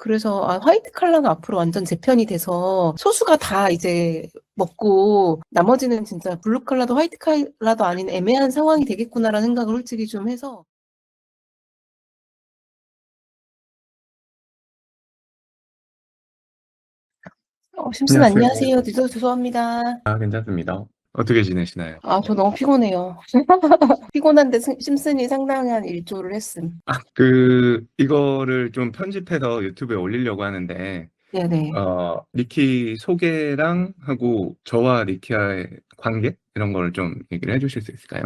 그래서 화이트 칼라가 앞으로 완전 재편이 돼서 소수가 다 이제 먹고 나머지는 진짜 블루 칼라도 화이트 칼라도 아닌 애매한 상황이 되겠구나라는 생각을 솔직히 좀 해서. 심슨 안녕하세요. 안녕하세요. 늦어서 죄송합니다. 괜찮습니다. 어떻게 지내시나요? 저 너무 피곤해요. 피곤한데 심슨이 상당한 일조를 했음. 이거를 좀 편집해서 유튜브에 올리려고 하는데, 네네. 니키 소개랑 하고 저와 니키의 관계? 이런 거를 좀 얘기를 해주실 수 있을까요?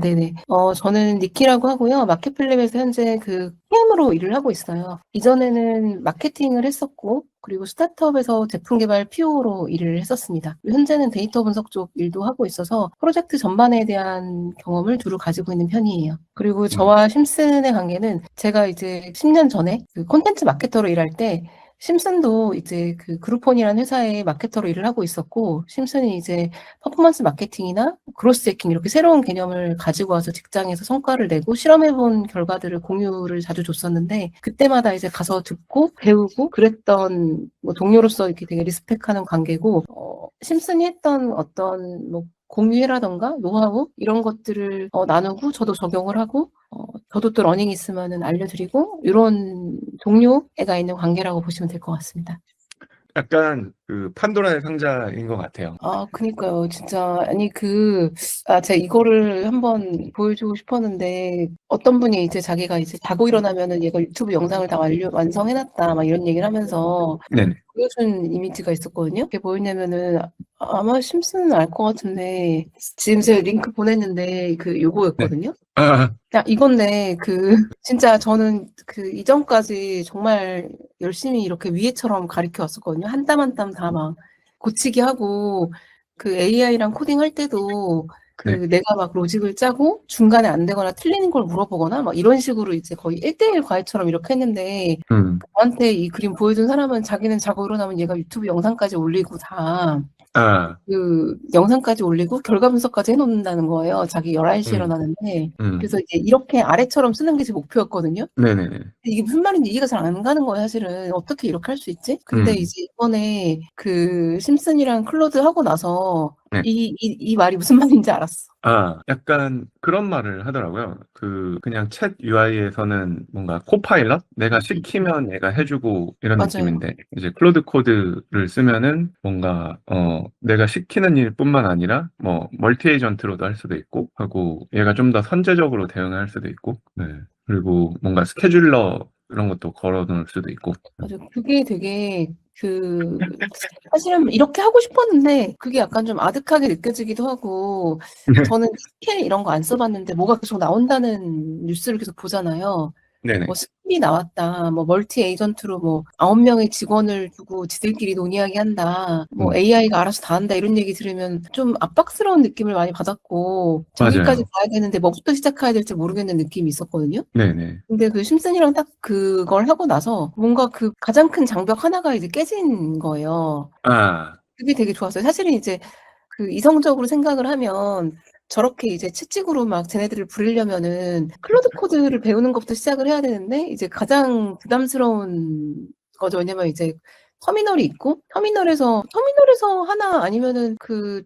네네. 저는 니키라고 하고요. 마켓플랩에서 현재 그 PM으로 일을 하고 있어요. 이전에는 마케팅을 했었고, 그리고 스타트업에서 제품 개발 PO로 일을 했었습니다. 현재는 데이터 분석 쪽 일도 하고 있어서 프로젝트 전반에 대한 경험을 두루 가지고 있는 편이에요. 그리고 음, 저와 심슨의 관계는 제가 이제 10년 전에 그 콘텐츠 마케터로 일할 때 심슨도 이제 그 그루폰이라는 회사에 마케터로 일을 하고 있었고, 심슨이 이제 퍼포먼스 마케팅이나 그로스 해킹 이렇게 새로운 개념을 가지고 와서 직장에서 성과를 내고 실험해본 결과들을 공유를 자주 줬었는데 그때마다 이제 가서 듣고 배우고 그랬던 뭐 동료로서 이렇게 되게 리스펙하는 관계고 심슨이 했던 어떤 뭐 공유회라던가 노하우 이런 것들을 나누고 저도 적용을 하고 저도 또 러닝 있으면은 알려드리고 이런 동료애가 있는 관계라고 보시면 될 것 같습니다. 약간 그 판도라의 상자인 것 같아요. 그니까요. 진짜, 아니, 제가 이거를 한번 보여주고 싶었는데, 어떤 분이 이제 자기가 이제 자고 일어나면은 얘가 유튜브 영상을 다 완성해놨다, 막 이런 얘기를 하면서 네네. 보여준 이미지가 있었거든요. 그게 뭐였냐면은, 아마 심슨은 알 것 같은데, 지금 제가 링크 보냈는데, 네. 요거였거든요. 아, 야, 이건데, 진짜 저는 이전까지 정말 열심히 이렇게 위에처럼 가르쳐 왔었거든요. 한 땀 한 땀 다 막 고치기 하고, AI랑 코딩할 때도 네. 내가 막 로직을 짜고 중간에 안 되거나 틀리는 걸 물어보거나 막 이런 식으로 이제 거의 1대1 과외처럼 이렇게 했는데, 음, 저한테 이 그림 보여준 사람은 자기는 자고 일어나면 얘가 유튜브 영상까지 올리고 다 아, 영상까지 올리고 결과 분석까지 해놓는다는 거예요. 자기 11시에 음, 일어나는데. 그래서 음, 이제 이렇게 아래처럼 쓰는 게 제 목표였거든요. 네네네. 이게 무슨 말인지 이해가 잘 안 가는 거예요, 사실은. 어떻게 이렇게 할 수 있지? 근데 음, 이제 이번에 심슨이랑 클로드 하고 나서 네. 이 말이 무슨 말인지 알았어. 약간 그런 말을 하더라고요. 그냥 챗 UI에서는 뭔가 코파일럿? 내가 시키면 얘가 해주고 이런 맞아요. 느낌인데, 이제 클로드 코드를 쓰면은 뭔가, 내가 시키는 일뿐만 아니라, 뭐, 멀티 에이전트로도 할 수도 있고, 하고, 얘가 좀 더 선제적으로 대응할 수도 있고, 네. 그리고 뭔가 스케줄러 이런 것도 걸어 놓을 수도 있고. 맞아요. 그게 되게 사실은 이렇게 하고 싶었는데 그게 약간 좀 아득하게 느껴지기도 하고 저는 스킬 이런 거 안 써봤는데 뭐가 계속 나온다는 뉴스를 계속 보잖아요. 네네. 뭐 스킬이 나왔다. 뭐 멀티 에이전트로 뭐 9명의 직원을 두고 지들끼리 논의하게 한다. 뭐 음, AI가 알아서 다 한다. 이런 얘기 들으면 좀 압박스러운 느낌을 많이 받았고 저기까지 맞아요. 가야 되는데 뭐부터 시작해야 될지 모르겠는 느낌이 있었거든요. 네네. 근데 심슨이랑 딱 그걸 하고 나서 뭔가 가장 큰 장벽 하나가 이제 깨진 거예요. 아, 그게 되게 좋았어요. 사실은 이제 이성적으로 생각을 하면 저렇게 이제 채찍으로 막 쟤네들을 부리려면은 클로드 코드를 배우는 것부터 시작을 해야 되는데 이제 가장 부담스러운 거죠. 왜냐면 이제 터미널이 있고 터미널에서 하나 아니면은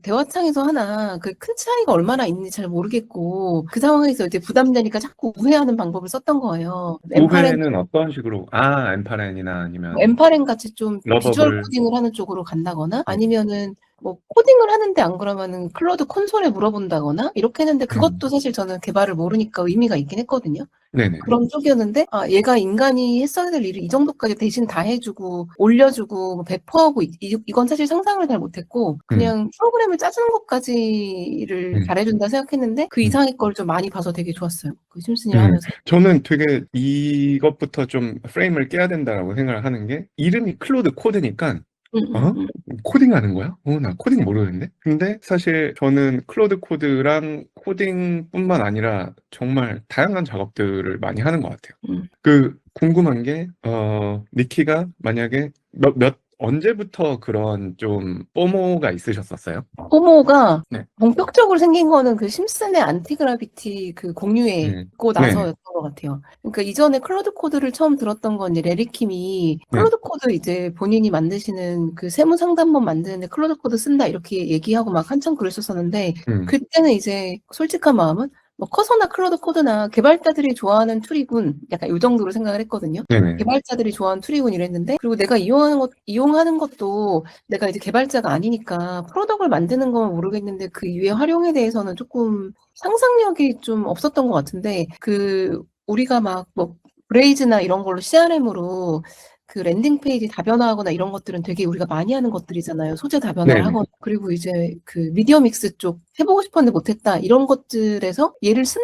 대화창에서 하나 큰 차이가 얼마나 있는지 잘 모르겠고 그 상황에서 이제 부담되니까 자꾸 우회하는 방법을 썼던 거예요. 우회는 어떤 식으로, 엠파렌이나 아니면 엠파랭 같이 좀 비주얼 러버블. 코딩을 하는 쪽으로 간다거나 네. 아니면은 뭐 코딩을 하는데 안 그러면은 클로드 콘솔에 물어본다거나 이렇게 했는데 그것도 음, 사실 저는 개발을 모르니까 의미가 있긴 했거든요. 네네. 그런 쪽이었는데 얘가 인간이 했어야 될 일을 이 정도까지 대신 다 해주고 올려주고 뭐 배포하고 이건 사실 상상을 잘 못했고 음, 그냥 프로그램을 짜주는 것까지를 음, 잘해준다 생각했는데 그 음. 이상의 걸 좀 많이 봐서 되게 좋았어요. 심슨이랑 음. 하면서. 저는 되게 이것부터 좀 프레임을 깨야 된다라고 생각을 하는 게, 이름이 클로드 코드니까, 음, 어? 음, 코딩 하는 거야? 나 코딩 모르는데? 근데 사실 저는 클로드 코드랑 코딩뿐만 아니라 정말 다양한 작업들을 많이 하는 것 같아요. 음. 궁금한 게, 니키가 만약에 언제부터 그런 좀 포모가 있으셨었어요? 포모가 네. 본격적으로 생긴 거는 그 심슨의 안티그라비티 그 공유회 네. 있고 네네. 나서였던 것 같아요. 그러니까 이전에 클로드 코드를 처음 들었던 건 이제 레리킴이 네. 클로드 코드 이제 본인이 만드시는 그 세무 상담본 만드는데 클로드 코드 쓴다 이렇게 얘기하고 막 한참 글을 썼었는데 그때는 이제 솔직한 마음은 뭐 커서나 클로드 코드나 개발자들이 좋아하는 툴이군 약간 이 정도로 생각을 했거든요. 네네. 개발자들이 좋아하는 툴이군 이랬는데 그리고 내가 이용하는 것도 내가 이제 개발자가 아니니까 프로덕트를 만드는 건 모르겠는데 그 이외의 활용에 대해서는 조금 상상력이 좀 없었던 것 같은데 그 우리가 막 뭐 브레이즈나 이런 걸로 CRM으로 그 랜딩 페이지 다변화하거나 이런 것들은 되게 우리가 많이 하는 것들이잖아요. 소재 다변화를 네네. 하거나 그리고 이제 그 미디어 믹스 쪽 해보고 싶었는데 못했다 이런 것들에서 얘를 쓸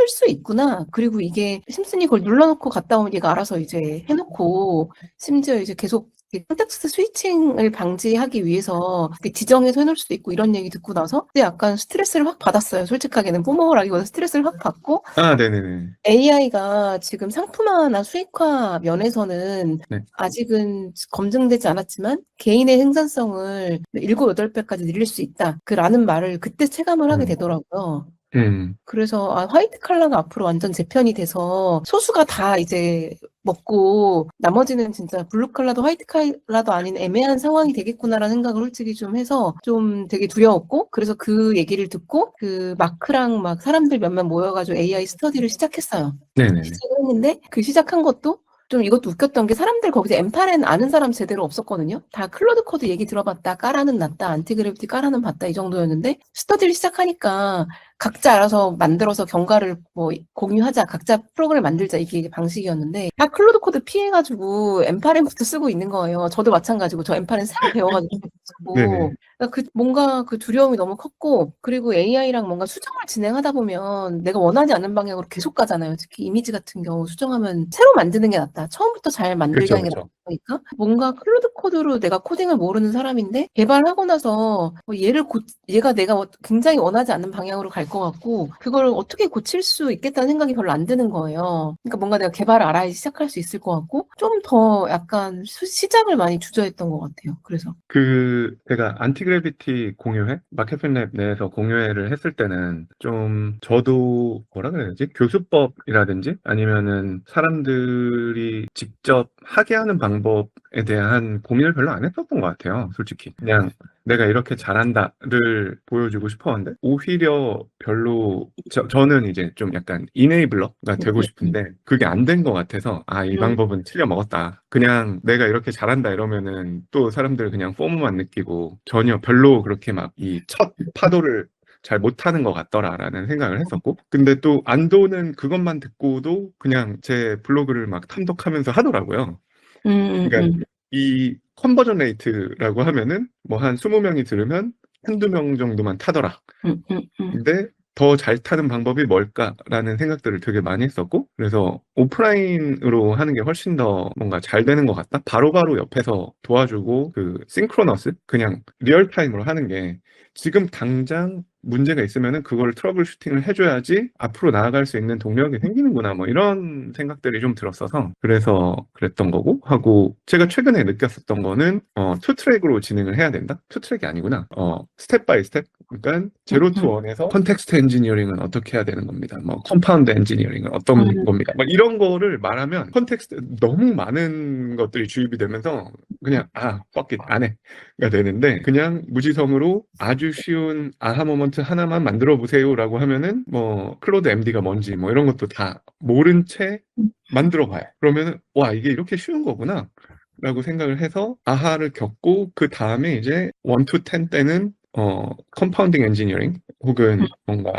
수 있구나. 그리고 이게 심슨이 그걸 눌러놓고 갔다 오면 얘가 알아서 이제 해놓고 심지어 이제 계속 콘텍스트 스위칭을 방지하기 위해서 지정해서 해놓을 수도 있고 이런 얘기 듣고 나서 근데 약간 스트레스를 확 받았어요. 솔직하게는 뽀뽀라기보다 스트레스를 확 받고 아, 네네네. AI가 지금 상품화나 수익화 면에서는 네. 아직은 검증되지 않았지만 개인의 생산성을 7, 8배까지 늘릴 수 있다. 라는 말을 그때 체감을 하게 되더라고요. 그래서 화이트 칼라가 앞으로 완전 재편이 돼서 소수가 다 이제 먹고 나머지는 진짜 블루 칼라도 화이트 칼라도 아닌 애매한 상황이 되겠구나라는 생각을 솔직히 좀 해서 좀 되게 두려웠고 그래서 그 얘기를 듣고 그 마크랑 막 사람들 몇몇 모여가지고 AI 스터디를 시작했어요. 네네네. 시작을 했는데 그 시작한 것도 좀 이것도 웃겼던 게 사람들 거기서 엠파렌 아는 사람 제대로 없었거든요. 다 클로드 코드 얘기 들어봤다, 까라는 났다, 안티그래비티 까라는 봤다 이 정도였는데 스터디를 시작하니까 각자 알아서 만들어서 경과를 뭐 공유하자, 각자 프로그램 만들자 이게 방식이었는데 다 클로드 코드 피해가지고 엠파렌부터 쓰고 있는 거예요. 저도 마찬가지고 저 엠파렌 새로 배워가지고 쓰고 그러니까 뭔가 그 두려움이 너무 컸고 그리고 AI랑 뭔가 수정을 진행하다 보면 내가 원하지 않는 방향으로 계속 가잖아요. 특히 이미지 같은 경우 수정하면 새로 만드는 게 낫다. 처음부터 잘 만들게 그쵸, 하는 게 그쵸. 낫다니까 뭔가 클로드 코드로 내가 코딩을 모르는 사람인데 개발하고 나서 얘가 내가 굉장히 원하지 않는 방향으로 갈 것 같고 그걸 어떻게 고칠 수 있겠다는 생각이 별로 안 드는 거예요. 그러니까 뭔가 내가 개발을 알아야지 시작할 수 있을 것 같고 좀 더 약간 시작을 많이 주저했던 것 같아요. 그래서 제가 안티그래비티 공유회? 마켓핀랩 내에서 공유회를 했을 때는 좀 저도 뭐라 그래야 되지? 교수법이라든지 아니면은 사람들이 직접 하게 하는 방법에 대한 고민을 별로 안 했었던 것 같아요. 솔직히. 그냥 내가 이렇게 잘한다를 보여주고 싶었는데 오히려 별로 저는 이제 좀 약간 이네이블러가 되고 싶은데 그게 안 된 것 같아서 이 방법은 틀려 먹었다. 그냥 내가 이렇게 잘한다 이러면은 또 사람들 그냥 포모만 느끼고 전혀 별로 그렇게 막 이 첫 파도를 잘 못하는 것 같더라라는 생각을 했었고 근데 또 안도는 그것만 듣고도 그냥 제 블로그를 막 탐독하면서 하더라고요. 그러니까 이 컨버전 레이트라고 하면은 뭐 한 20명이 들으면 한두 명 정도만 타더라. 근데 더 잘 타는 방법이 뭘까라는 생각들을 되게 많이 했었고 그래서 오프라인으로 하는 게 훨씬 더 뭔가 잘 되는 것 같다. 바로바로 옆에서 도와주고 그 싱크로너스 그냥 리얼타임으로 하는 게 지금 당장 문제가 있으면은 그걸 트러블 슈팅을 해줘야지 앞으로 나아갈 수 있는 동력이 생기는구나 뭐 이런 생각들이 좀 들었어서 그래서 그랬던 거고 하고 제가 최근에 느꼈었던 거는 투 트랙으로 진행을 해야 된다. 투 트랙이 아니구나. 스텝 바이 스텝. 그러니까 제로 투 원에서 컨텍스트 엔지니어링은 어떻게 해야 되는 겁니다. 뭐 컴파운드 엔지니어링은 어떤 겁니다. 뭐 이런 거를 말하면 컨텍스트 너무 많은 것들이 주입이 되면서 그냥 fuck it 안 해가 되는데 그냥 무지성으로 아주 쉬운 아하 모먼트 하나만 만들어 보세요라고 하면은 뭐 클로드 MD가 뭔지 뭐 이런 것도 다 모른 채 만들어 봐요. 그러면은 와 이게 이렇게 쉬운 거구나 라고 생각을 해서 아하를 겪고 그 다음에 이제 1 to 10 때는 컴파운딩 엔지니어링 혹은 뭔가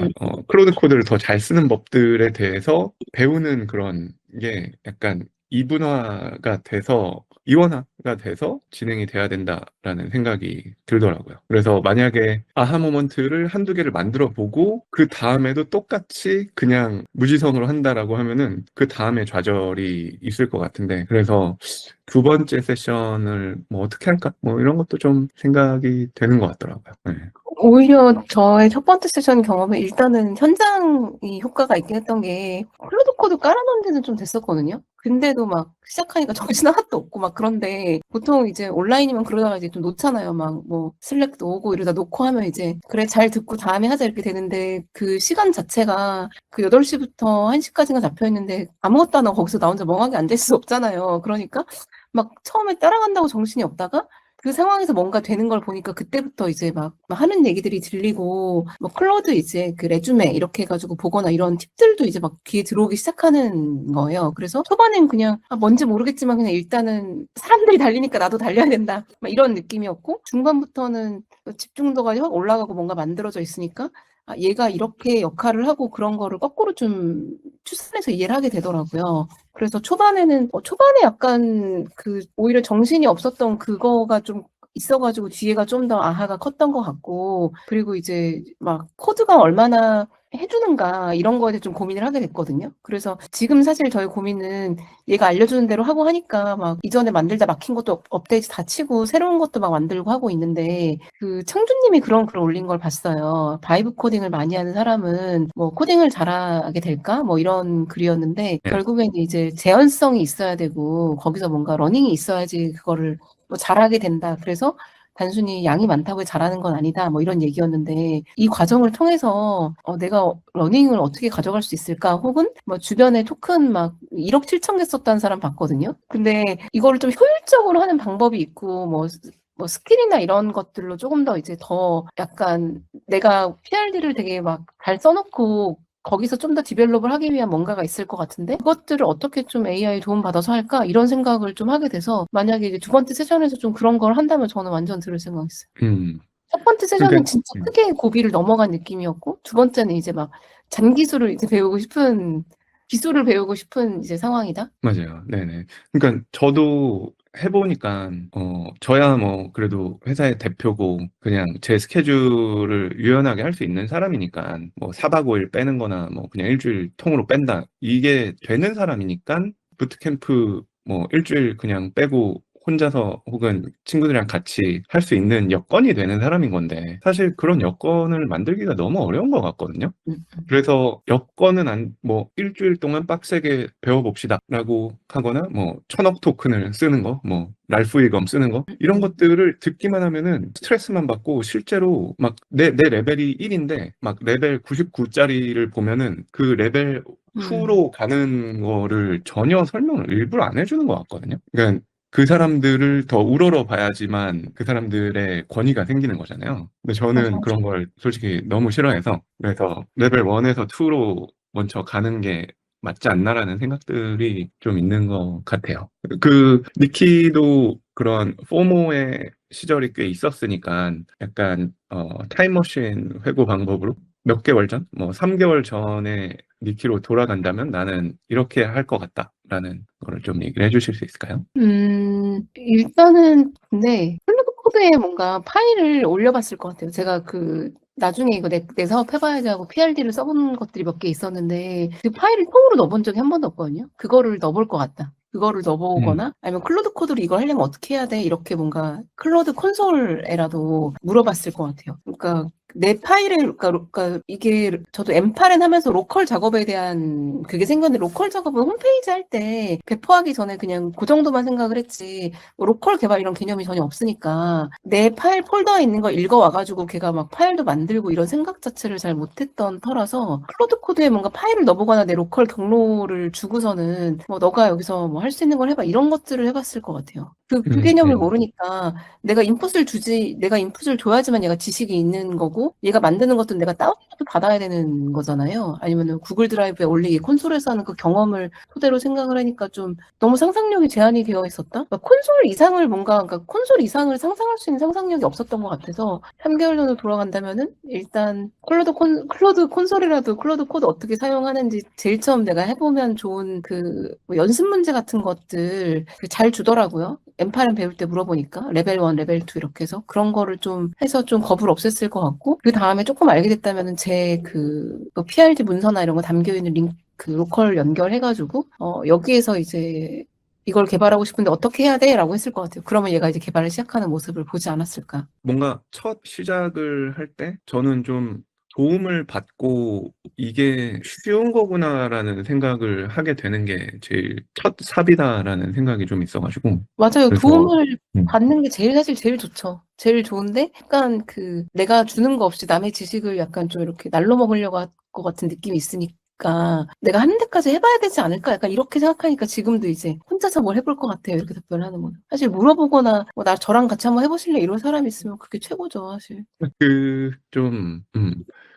클로드 코드를 더 잘 쓰는 법들에 대해서 배우는 그런 게 약간 이원화가 돼서 진행이 돼야 된다라는 생각이 들더라고요. 그래서 만약에 아하 모먼트를 한두 개를 만들어 보고 그 다음에도 똑같이 그냥 무지성으로 한다라고 하면은 그 다음에 좌절이 있을 것 같은데 그래서 두 번째 세션을 뭐 어떻게 할까? 뭐 이런 것도 좀 생각이 되는 것 같더라고요. 네. 오히려 저의 첫 번째 세션 경험은 일단은 현장이 효과가 있긴 했던 게 클로드 코드 깔아놓은 지는 좀 됐었거든요. 근데도 막 시작하니까 정신 하나도 없고 막 그런데 되는데 보통 이제 온라인이면 그러다가 이제 좀 놓잖아요. 막 뭐 슬랙도 오고 이러다 놓고 하면 이제 그래 잘 듣고 다음에 하자 이렇게 되는데 그 시간 자체가 그 8시부터 1시까지가 잡혀 있는데 아무것도 안 하고 거기서 나 혼자 멍하게 앉을 수 없잖아요. 그러니까 막 처음에 따라간다고 정신이 없다가 그 상황에서 뭔가 되는 걸 보니까 그때부터 이제 막 하는 얘기들이 들리고 뭐 클로드 이제 그 레주메 이렇게 해가지고 보거나 이런 팁들도 이제 막 귀에 들어오기 시작하는 거예요. 그래서 초반엔 그냥 뭔지 모르겠지만 그냥 일단은 사람들이 달리니까 나도 달려야 된다 막 이런 느낌이었고 중반부터는 집중도가 확 올라가고 뭔가 만들어져 있으니까 아, 얘가 이렇게 역할을 하고 그런 거를 거꾸로 좀 추산해서 이해를 하게 되더라고요. 그래서 초반에 약간 그 오히려 정신이 없었던 그거가 좀 있어가지고 뒤에가 좀 더 아하가 컸던 것 같고 그리고 이제 막 코드가 얼마나 해주는가 이런 거에 대해 좀 고민을 하게 됐거든요. 그래서 지금 사실 저희 고민은 얘가 알려주는 대로 하고 하니까 막 이전에 만들다 막힌 것도 업데이트 다 치고 새로운 것도 막 만들고 하고 있는데 그 청주님이 그런 글을 올린 걸 봤어요. 바이브 코딩을 많이 하는 사람은 뭐 코딩을 잘하게 될까? 뭐 이런 글이었는데 네. 결국에는 이제 재현성이 있어야 되고 거기서 뭔가 러닝이 있어야지 그거를 뭐 잘하게 된다. 그래서 단순히 양이 많다고 해서 잘하는 건 아니다. 뭐 이런 얘기였는데 이 과정을 통해서 내가 러닝을 어떻게 가져갈 수 있을까? 혹은 뭐 주변에 토큰 막 1억 7천 개 썼다는 사람 봤거든요. 근데 이거를 좀 효율적으로 하는 방법이 있고 뭐 스킬이나 이런 것들로 조금 더 이제 더 약간 내가 PRD를 되게 막 잘 써놓고 거기서 좀 더 디벨롭을 하기 위한 뭔가가 있을 것 같은데 그것들을 어떻게 좀 AI 도움 받아서 할까 이런 생각을 좀 하게 돼서 만약에 이제 두 번째 세션에서 좀 그런 걸 한다면 저는 완전 들을 생각했어요. 첫 번째 세션은 그러니까 진짜 크게 고비를 넘어간 느낌이었고 두 번째는 이제 막 잔기술을 이제 기술을 배우고 싶은 이제 상황이다. 맞아요. 네네. 그러니까 저도 해보니까 저야 뭐 그래도 회사의 대표고 그냥 제 스케줄을 유연하게 할 수 있는 사람이니까 뭐 4박 5일 빼는 거나 뭐 그냥 일주일 통으로 뺀다 이게 되는 사람이니까 부트캠프 뭐 일주일 그냥 빼고 혼자서 혹은 친구들이랑 같이 할 수 있는 여건이 되는 사람인 건데 사실 그런 여건을 만들기가 너무 어려운 것 같거든요. 음, 그래서 여건은 뭐 일주일 동안 빡세게 배워봅시다 라고 하거나 뭐 1,000억 토큰을 쓰는 거, 뭐 랄프이검 쓰는 거 이런 것들을 듣기만 하면은 스트레스만 받고 실제로 막 내 레벨이 1인데 막 레벨 99짜리를 보면은 그 레벨 음, 2로 가는 거를 전혀 설명을 일부러 안 해주는 것 같거든요. 그러니까 그 사람들을 더 우러러 봐야지만 그 사람들의 권위가 생기는 거잖아요. 근데 맞아, 저는 맞아. 그런 걸 솔직히 너무 싫어해서 그래서 레벨 1에서 2로 먼저 가는 게 맞지 않나라는 생각들이 좀 있는 것 같아요. 그 니키도 그런 포모의 시절이 꽤 있었으니까 약간 타임머신 회고 방법으로 몇 개월 전, 뭐 3개월 전에 니키로 돌아간다면 나는 이렇게 할 것 같다라는 거를 좀 얘기를 해주실 수 있을까요? 일단은 근데 클로드 코드에 뭔가 파일을 올려봤을 것 같아요. 제가 나중에 이거 내 사업 해봐야지 하고 PRD를 써본 것들이 몇 개 있었는데 그 파일을 통으로 넣어본 적이 한 번도 없거든요. 그거를 넣어볼 것 같다. 그거를 음, 넣어보거나 아니면 클로드 코드로 이걸 하려면 어떻게 해야 돼? 이렇게 뭔가 클로드 콘솔에라도 물어봤을 것 같아요. 그러니까 내 파일을 그러니까 이게 저도 엠파렌 하면서 로컬 작업에 대한 그게 생겼는데 로컬 작업은 홈페이지 할 때 배포하기 전에 그냥 그 정도만 생각을 했지 뭐 로컬 개발 이런 개념이 전혀 없으니까 내 파일 폴더에 있는 거 읽어와가지고 걔가 막 파일도 만들고 이런 생각 자체를 잘 못했던 터라서 클로드 코드에 뭔가 파일을 넣어보거나 내 로컬 경로를 주고서는 뭐 너가 여기서 뭐 할 수 있는 걸 해봐 이런 것들을 해봤을 것 같아요. 그 음, 개념을 음, 모르니까 내가 인풋을 줘야지만 얘가 지식이 있는 거고, 얘가 만드는 것도 내가 다운로드 받아야 되는 거잖아요. 아니면 구글 드라이브에 올리기, 콘솔에서 하는 그 경험을 토대로 생각을 하니까 좀 너무 상상력이 제한이 되어 있었다? 그러니까 콘솔 이상을 상상할 수 있는 상상력이 없었던 것 같아서 3개월 전으로 돌아간다면은 일단 클로드 콘솔이라도 클로드 코드 어떻게 사용하는지 제일 처음 내가 해보면 좋은 뭐 연습 문제 같은 것들 잘 주더라고요. 엠파를 배울 때 물어보니까 레벨 1, 레벨 2 이렇게 해서 그런 거를 좀 해서 좀 겁을 없앴을 것 같고 그 다음에 조금 알게 됐다면은 뭐 PRD 문서나 이런 거 담겨 있는 링크 그 로컬 연결해가지고 여기에서 이제 이걸 개발하고 싶은데 어떻게 해야 돼? 라고 했을 것 같아요. 그러면 얘가 이제 개발을 시작하는 모습을 보지 않았을까. 뭔가 첫 시작을 할 때 저는 좀 도움을 받고 이게 쉬운 거구나라는 생각을 하게 되는 게 제일 첫 삽이다라는 생각이 좀 있어가지고. 맞아요. 그래서, 도움을 음, 받는 게 사실 제일 좋죠. 제일 좋은데, 약간 그, 내가 주는 거 없이 남의 지식을 약간 좀 이렇게 날로 먹으려고 할 것 같은 느낌이 있으니까, 내가 하는 데까지 해봐야 되지 않을까? 약간 이렇게 생각하니까 지금도 이제 혼자서 뭘 해볼 것 같아요. 이렇게 답변하는 거는. 사실 물어보거나, 뭐, 저랑 같이 한번 해보실래? 이런 사람이 있으면 그게 최고죠, 사실. 좀,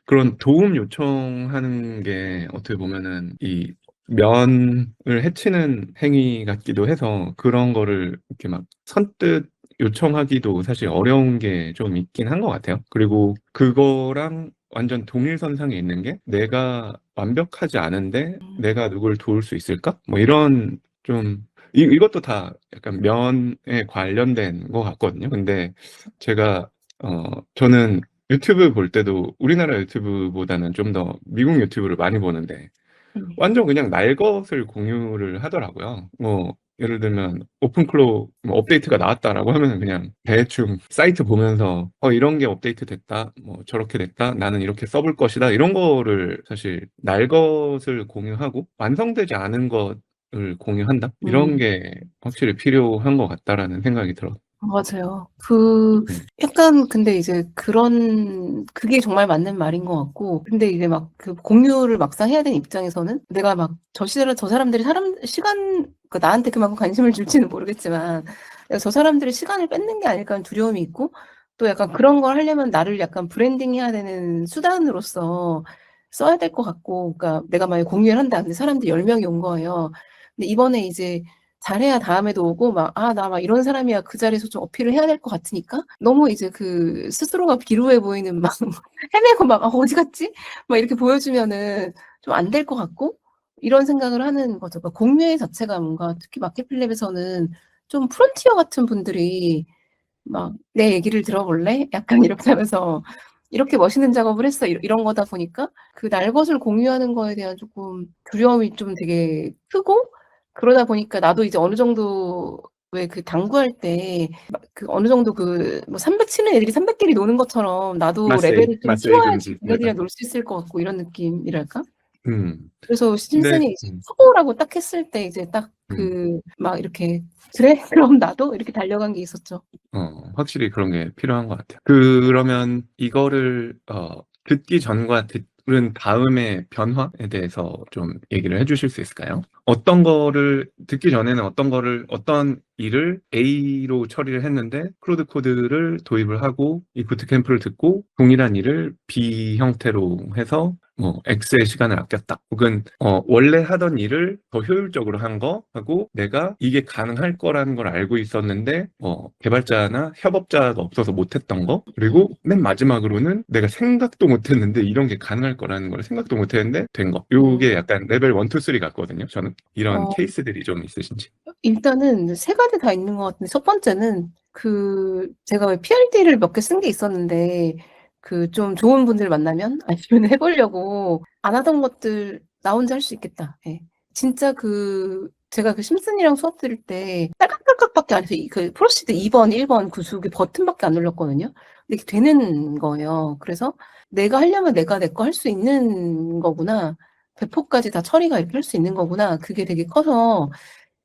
그런 도움 요청하는 게 어떻게 보면은 이 면을 해치는 행위 같기도 해서 그런 거를 이렇게 막 선뜻 요청하기도 사실 어려운 게 좀 있긴 한 것 같아요. 그리고 그거랑 완전 동일선상에 있는 게 내가 완벽하지 않은데 내가 누굴 도울 수 있을까? 뭐 이런 좀 이것도 다 약간 면에 관련된 것 같거든요. 근데 제가 저는 유튜브 볼 때도 우리나라 유튜브보다는 좀 더 미국 유튜브를 많이 보는데 음. 완전 그냥 날 것을 공유를 하더라고요. 뭐 예를 들면 오픈클로 뭐 업데이트가 나왔다라고 하면 그냥 대충 사이트 보면서 이런 게 업데이트 됐다, 뭐 저렇게 됐다, 나는 이렇게 써볼 것이다 이런 거를 사실 날 것을 공유하고 완성되지 않은 것을 공유한다 이런 음. 게 확실히 필요한 것 같다라는 생각이 들어요. 맞아요. 음, 약간, 근데 이제 그게 정말 맞는 말인 것 같고, 근데 이제 막 그 공유를 막상 해야 되는 입장에서는 내가 막 저 사람들이 나한테 그만큼 관심을 줄지는 모르겠지만, 저 사람들이 시간을 뺏는 게 아닐까 하는 두려움이 있고, 또 약간 그런 걸 하려면 나를 약간 브랜딩 해야 되는 수단으로서 써야 될 것 같고, 그러니까 내가 만약에 공유를 한다. 근데 사람들이 10명이 온 거예요. 근데 이번에 이제 잘해야 다음에도 오고 나 막 이런 사람이야 그 자리에서 좀 어필을 해야 될 것 같으니까 너무 이제 그 스스로가 비루해 보이는 막 헤매고 막 어디 갔지? 막 이렇게 보여주면은 좀 안 될 것 같고 이런 생각을 하는 거죠. 그러니까 공유회 자체가 뭔가 특히 마켓플랩에서는 좀 프론티어 같은 분들이 막 내 얘기를 들어볼래? 약간 이렇게 하면서 이렇게 멋있는 작업을 했어. 이런 거다 보니까 그 날 것을 공유하는 거에 대한 조금 두려움이 좀 되게 크고 그러다 보니까 나도 이제 어느 정도 왜 그 당구할 때 그 어느 정도 그 뭐 300 치는 애들이 300개리 노는 것처럼 나도 마세이, 레벨이 좀 마세이 키워야지 금지. 걔네들이랑 놀 수 있을 것 같고 이런 느낌이랄까? 음. 그래서 근데, 심슨이 이제 초보라고 딱 했을 때 이제 딱 음, 막 이렇게 그래? 그럼 나도? 이렇게 달려간 게 있었죠. 확실히 그런 게 필요한 것 같아요. 그러면 이거를, 듣기 전과 들은 다음의 변화에 대해서 좀 얘기를 해주실 수 있을까요? 듣기 전에는 어떤 일을 A로 처리를 했는데, 클로드 코드를 도입을 하고, 이 부트캠프를 듣고, 동일한 일을 B 형태로 해서, 뭐, X의 시간을 아꼈다. 혹은, 원래 하던 일을 더 효율적으로 한 거 하고, 내가 이게 가능할 거라는 걸 알고 있었는데, 개발자나 협업자가 없어서 못했던 거. 그리고 맨 마지막으로는 내가 생각도 못했는데, 이런 게 가능할 거라는 걸 생각도 못했는데, 된 거. 음. 요게 약간 레벨 1, 2, 3 같거든요. 저는. 이런 어, 케이스들이 좀 있으신지. 일단은 세 가지 다 있는 것 같은데, 첫 번째는 제가 왜 PRD를 몇 개 쓴 게 있었는데, 그 좀 좋은 분들 만나면, 아니면 해보려고 안 하던 것들 나 혼자 할 수 있겠다. 예. 진짜 제가 그 심슨이랑 수업 들을 때, 딸깍딸깍밖에 안 해서, 그 프로시드 2번, 1번 그 수기 버튼밖에 안 눌렀거든요. 근데 이게 되는 거예요. 그래서 내가 하려면 내가 내 거 할 수 있는 거구나. 배포까지 다 처리가 이렇게 할 수 있는 거구나. 그게 되게 커서,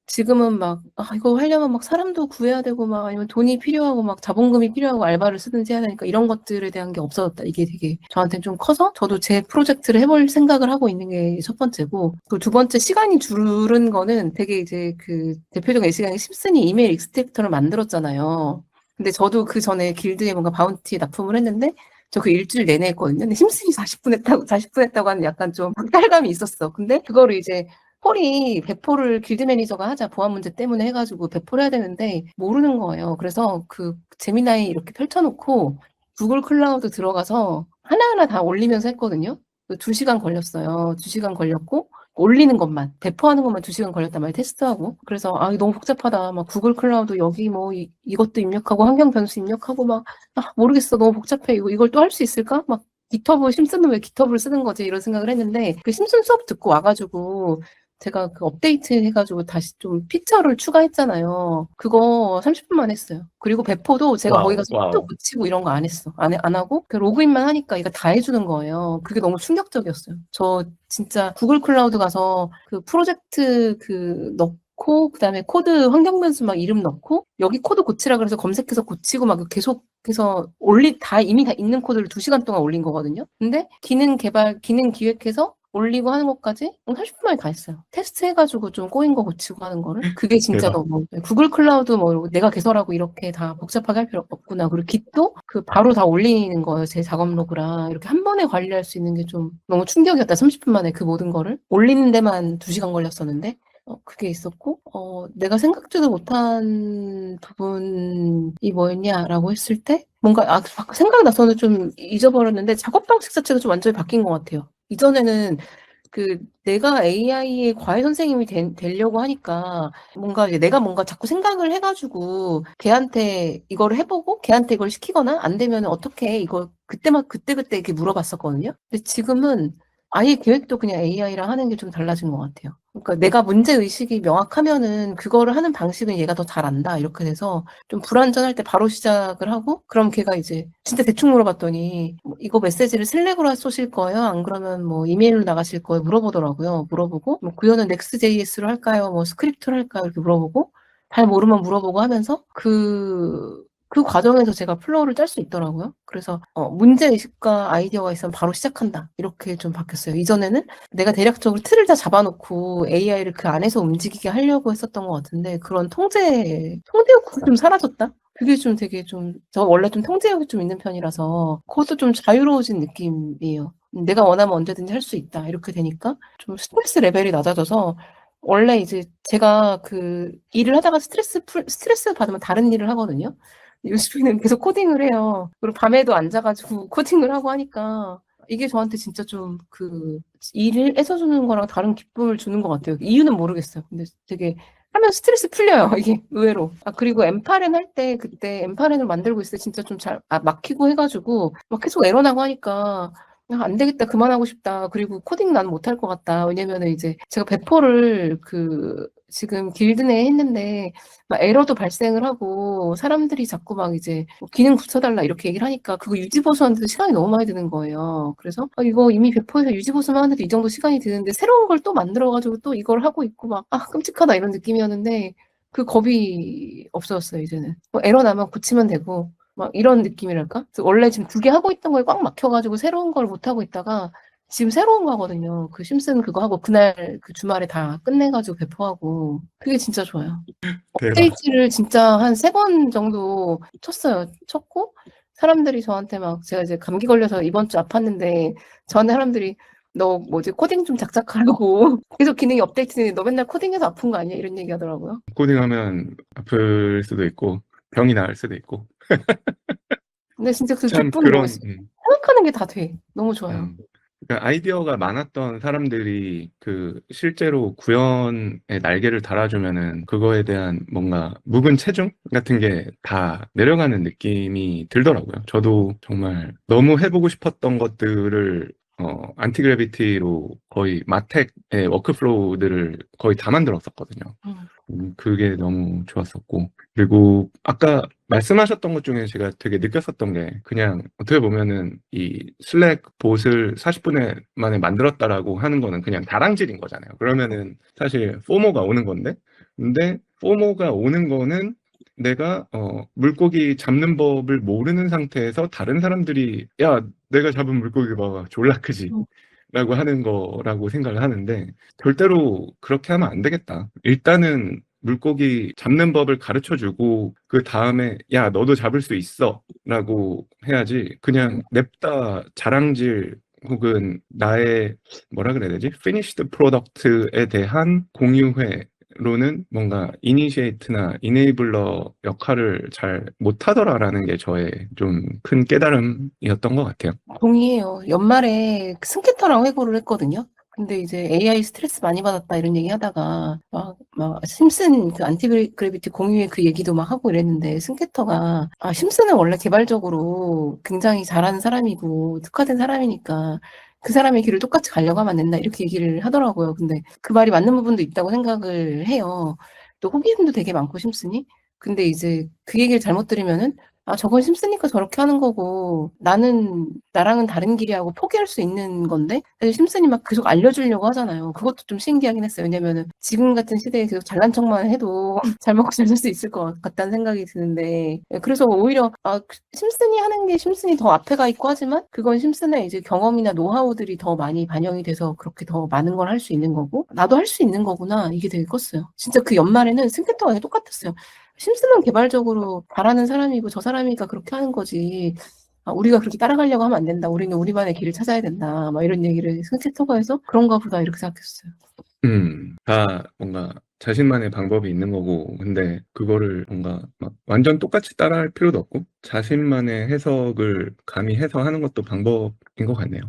지금은 막, 이거 하려면 막 사람도 구해야 되고, 막 아니면 돈이 필요하고, 막 자본금이 필요하고, 알바를 쓰든지 해야 되니까 이런 것들에 대한 게 없어졌다. 이게 되게 저한테는 좀 커서 저도 제 프로젝트를 해볼 생각을 하고 있는 게 첫 번째고, 그 두 번째 시간이 줄은 거는 되게 이제 그 대표적인 예시가 심슨이 이메일 익스트랙터를 만들었잖아요. 근데 저도 그 전에 길드에 뭔가 바운티 납품을 했는데, 저 그 일주일 내내 했거든요. 근데 심슨이 40분 했다고 하는 약간 좀 박탈감이 있었어. 근데 그거를 이제 폴이 배포를 길드 매니저가 하자 보안 문제 때문에 해가지고 배포를 해야 되는데 모르는 거예요. 그래서 그 제미나이 이렇게 펼쳐놓고 구글 클라우드 들어가서 하나하나 다 올리면서 했거든요. 2시간 걸렸어요. 2시간 걸렸고 올리는 것만 배포하는 것만 2시간 걸렸단 말이에요. 테스트하고. 그래서 이거 너무 복잡하다. 막 구글 클라우드 여기 뭐 이것도 입력하고 환경 변수 입력하고 막 모르겠어. 너무 복잡해. 이걸 또 할 수 있을까? 막 심슨은 왜 깃허브를 쓰는 거지? 이런 생각을 했는데 그 심슨 수업 듣고 와가지고 제가 그 업데이트 해가지고 다시 좀 피처를 추가했잖아요. 그거 30분만 했어요. 그리고 배포도 제가 거기 가서 또 고치고 이런 거 안 했어. 안 하고 그 로그인만 하니까 이거 다 해주는 거예요. 그게 너무 충격적이었어요. 저 진짜 구글 클라우드 가서 그 프로젝트 그 넣고 그다음에 코드 환경 변수 막 이름 넣고 여기 코드 고치라 그래서 검색해서 고치고 막 계속 해서 이미 다 있는 코드를 2시간 동안 올린 거거든요. 근데 기능 기획해서 올리고 하는 것까지 30분 만에 다 했어요. 테스트 해가지고 좀 꼬인 거 고치고 하는 거를. 그게 진짜 대박. 너무 구글 클라우드 뭐 내가 개설하고 이렇게 다 복잡하게 할 필요 없구나. 그리고 깃도 그 바로 다 올리는 거예요. 제 작업 로그랑 이렇게 한 번에 관리할 수 있는 게 좀 너무 충격이었다. 30분 만에 그 모든 거를 올리는 데만 2시간 걸렸었는데 그게 있었고 내가 생각지도 못한 부분이 뭐였냐라고 했을 때 뭔가 생각나서는 좀 잊어버렸는데 작업 방식 자체가 좀 완전히 바뀐 것 같아요. 이전에는 그 내가 AI의 과외 선생님이 되려고 하니까 내가 뭔가 자꾸 생각을 해가지고 걔한테 이거를 해보고 걔한테 이걸 시키거나 안 되면 어떻게 해? 이걸 그때 이렇게 물어봤었거든요. 근데 지금은 아예 계획도 그냥 AI랑 하는 게 좀 달라진 것 같아요. 그러니까 내가 문제 의식이 명확하면은 그거를 하는 방식은 얘가 더 잘 안다 이렇게 돼서 좀 불완전할 때 바로 시작을 하고 그럼 걔가 이제 진짜 대충 물어봤더니 이거 메시지를 슬랙으로 쏘실 거예요? 안 그러면 뭐 이메일로 나가실 거예요? 물어보더라고요. 물어보고 뭐 구현은 Next.js로 할까요? 뭐 스크립트로 할까요? 이렇게 물어보고 잘 모르면 물어보고 하면서 그 과정에서 제가 플로우를 짤 수 있더라고요. 그래서 문제의식과 아이디어가 있으면 바로 시작한다. 이렇게 좀 바뀌었어요. 이전에는 내가 대략적으로 틀을 다 잡아놓고 AI를 그 안에서 움직이게 하려고 했었던 것 같은데 그런 통제욕이 좀 사라졌다? 그게 좀 되게 저 원래 좀 통제욕이 좀 있는 편이라서 그것도 좀 자유로워진 느낌이에요. 내가 원하면 언제든지 할 수 있다. 이렇게 되니까 좀 스트레스 레벨이 낮아져서 원래 이제 제가 그 일을 하다가 스트레스 받으면 다른 일을 하거든요. 요즘에는 계속 코딩을 해요. 그리고 밤에도 앉아가지고 코딩을 하고 하니까 이게 저한테 진짜 좀 일을 애써주는 거랑 다른 기쁨을 주는 것 같아요. 이유는 모르겠어요. 근데 되게 하면 스트레스 풀려요. 이게 의외로. 그리고 엠파렌 할 때 그때 엠파렌을 만들고 있을 때 진짜 좀 막히고 해가지고 막 계속 에러 나고 하니까 안 되겠다. 그만하고 싶다. 그리고 코딩 나는 못할 것 같다. 왜냐면은 이제 제가 배포를 지금 길드 내에 했는데 막 에러도 발생을 하고 사람들이 자꾸 막 이제 기능 붙여달라 이렇게 얘기를 하니까 그거 유지보수하는데도 시간이 너무 많이 드는 거예요. 그래서 이거 이미 배포해서 유지보수만 하는데도 이 정도 시간이 드는데 새로운 걸 또 만들어가지고 또 이걸 하고 있고 막 끔찍하다 이런 느낌이었는데 그 겁이 없어졌어요. 이제는 에러 나면 고치면 되고 막 이런 느낌이랄까? 원래 지금 2개 하고 있던 거에 꽉 막혀가지고 새로운 걸 못 하고 있다가 지금 새로운 거 하거든요. 그 심슨 그거 하고 그날 그 주말에 다 끝내가지고 배포하고 그게 진짜 좋아요. 대박. 업데이트를 진짜 한 3번 정도 쳤고 사람들이 저한테 막 제가 이제 감기 걸려서 이번 주 아팠는데 저한테 사람들이 너 뭐지 코딩 좀 작작하라고 계속 기능이 업데이트되는데 너 맨날 코딩해서 아픈 거 아니야? 이런 얘기 하더라고요. 코딩하면 아플 수도 있고 병이 나을 수도 있고 근데 진짜 그 참 기쁨이 너무 있어요. 생각하는 게 다 돼. 너무 좋아요. 그러니까 아이디어가 많았던 사람들이 실제로 구현의 날개를 달아주면은 그거에 대한 뭔가 묵은 체중 같은 게 다 내려가는 느낌이 들더라고요. 저도 정말 너무 해보고 싶었던 것들을 안티그래비티로 거의 마텍의 워크플로우들을 거의 다 만들었었거든요. 그게 너무 좋았었고 그리고 아까 말씀하셨던 것 중에 제가 되게 느꼈었던 게 그냥 어떻게 보면은 이 슬랙 봇을 40분 만에 만들었다라고 하는 거는 그냥 다랑질인 거잖아요. 그러면은 사실 포모가 오는 건데 근데 포모가 오는 거는 내가 물고기 잡는 법을 모르는 상태에서 다른 사람들이 야 내가 잡은 물고기 봐봐 졸라 크지 라고 하는 거라고 생각을 하는데 절대로 그렇게 하면 안 되겠다. 일단은 물고기 잡는 법을 가르쳐 주고 그 다음에 야 너도 잡을 수 있어 라고 해야지 그냥 냅다 자랑질 혹은 나의 뭐라 그래야 되지? finished product에 대한 공유회로는 뭔가 이니시에이트나 이네이블러 역할을 잘 못하더라라는 게 저의 좀 큰 깨달음이었던 것 같아요. 동의해요. 연말에 스케터랑 회고를 했거든요. 근데 이제 AI 스트레스 많이 받았다 이런 얘기 하다가 막 심슨 그 안티그래비티 공유의 그 얘기도 막 하고 이랬는데 스케터가 심슨은 원래 개발적으로 굉장히 잘하는 사람이고 특화된 사람이니까 그 사람의 길을 똑같이 가려고 하면 안 된다. 이렇게 얘기를 하더라고요. 근데 그 말이 맞는 부분도 있다고 생각을 해요. 또 호기심도 되게 많고 심슨이. 근데 이제 그 얘기를 잘못 들으면은 아, 저건 심쓰니까 저렇게 하는 거고, 나랑은 다른 길이 하고 포기할 수 있는 건데, 사실 심슨이 막 계속 알려주려고 하잖아요. 그것도 좀 신기하긴 했어요. 왜냐면은 지금 같은 시대에 계속 잘난 척만 해도 잘 먹고 잘 살 수 있을 것 같다는 생각이 드는데, 그래서 오히려, 아, 심슨이 하는 게 심슨이 더 앞에 가 있고 하지만, 그건 심슨의 이제 경험이나 노하우들이 더 많이 반영이 돼서 그렇게 더 많은 걸 할 수 있는 거고, 나도 할 수 있는 거구나. 이게 되게 컸어요. 진짜 그 연말에는 승캐터가 똑같았어요. 심슨은 개발적으로 잘하는 사람이고 저 사람이니까 그렇게 하는 거지. 아, 우리가 그렇게 따라가려고 하면 안 된다. 우리는 우리만의 길을 찾아야 된다. 막 이런 얘기를 승캐터가 해서 그런가 보다 이렇게 생각했어요. 다 뭔가 자신만의 방법이 있는 거고, 근데 그거를 뭔가 막 완전 똑같이 따라할 필요도 없고, 자신만의 해석을 감히 해서 하는 것도 방법인 것 같네요.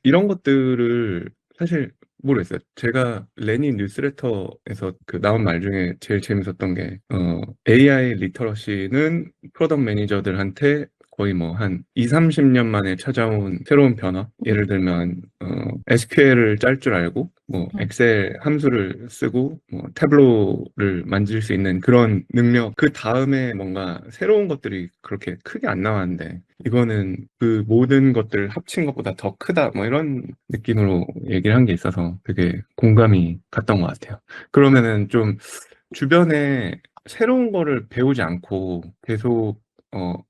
이런 것들을 사실 모르겠어요. 제가 레니 뉴스레터에서 그 나온 말 중에 제일 재밌었던 게, AI 리터러시는 프로덕트 매니저들한테 거의 뭐 한 2, 30년 만에 찾아온 새로운 변화. 예를 들면, SQL을 짤 줄 알고, 뭐, 엑셀 함수를 쓰고, 뭐, 태블로를 만질 수 있는 그런 능력. 그 다음에 뭔가 새로운 것들이 그렇게 크게 안 나왔는데, 이거는 그 모든 것들 합친 것보다 더 크다. 뭐 이런 느낌으로 얘기를 한 게 있어서 되게 공감이 갔던 것 같아요. 그러면은 좀 주변에 새로운 거를 배우지 않고 계속